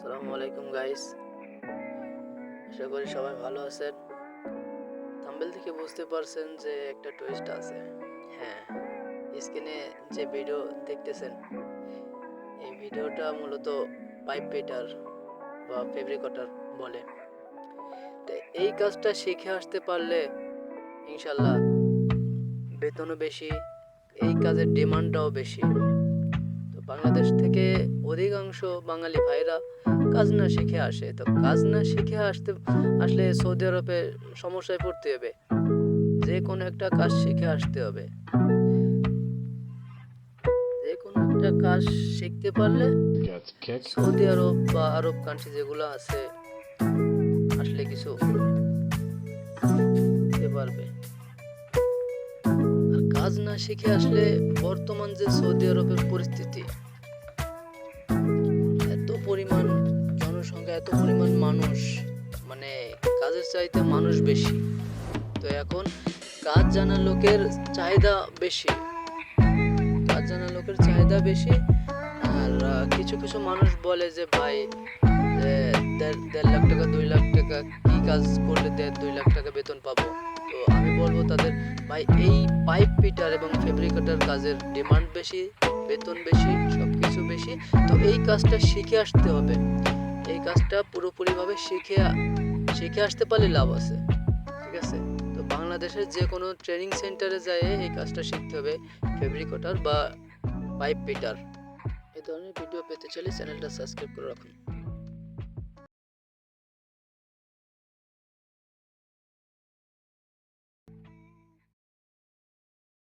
আসসালামু আলাইকুম গাইস, আশা করি সবাই ভালো আছেন। থাম্বনেল থেকে বুঝতে পারছেন যে একটা টুইস্ট আছে। হ্যাঁ, স্ক্রিনে যে ভিডিও দেখতেছেন, এই ভিডিওটা মূলত পাইপ পেটার বা ফেব্রিক কটার বলে। তো এই কাজটা শিখে আসতে পারলে ইনশাল্লাহ বেতনও বেশি, এই কাজের ডিমান্ডটাও বেশি। তো বাংলাদেশ থেকে অধিকাংশ বাঙালি ভাইরা কাজ না শিখে আসে। তো কাজ না শিখে আসলে সৌদি আরবে সমস্যায় পড়তে হবে। যে কোনো একটা কাজ শিখে আসতে হবে। যে কোনো একটা কাজ শিখতে পারলে সৌদি আরব বা আরব কান্ট্রি যেগুলো আছে আসলে কিছু করতে পারবে। আর কাজ না শিখে আসলে বর্তমান যে সৌদি আরবের পরিস্থিতি, এত পরিমাণ জনসংখ্যা, এত পরিমাণ মানুষ, মানে কাজের চাইতে মানুষ বেশি। তো এখন কাজ জানা লোকের চাহিদা বেশি, কাজ জানা লোকের চাহিদা বেশি। আর কিছু কিছু মানুষ বলে যে ভাই, যে 1.5 লাখ টাকা 2 লাখ টাকা কি কাজ করলে 2 লাখ টাকা বেতন পাবো। তো আমি বলবো তাদের, ভাই এই পাইপ পিটার এবং ফেব্রিকেটর কাজের ডিমান্ড বেশি, বেতন বেশি, সবকিছু বেশি। তো এই কাজটা শিখে আসতে হবে। এই কাজটা পুরোপুরিভাবে শিখে আসতে পারলে লাভ আছে। ঠিক আছে? তো বাংলাদেশের যে কোনো ট্রেনিং সেন্টারে যায় এই কাজটা শিখতে হবে, ফেব্রিকেটর বা পাইপ পিটার। এই ধরনের ভিডিও পেতে চাইলে চ্যানেলটা সাবস্ক্রাইব করে রাখুন।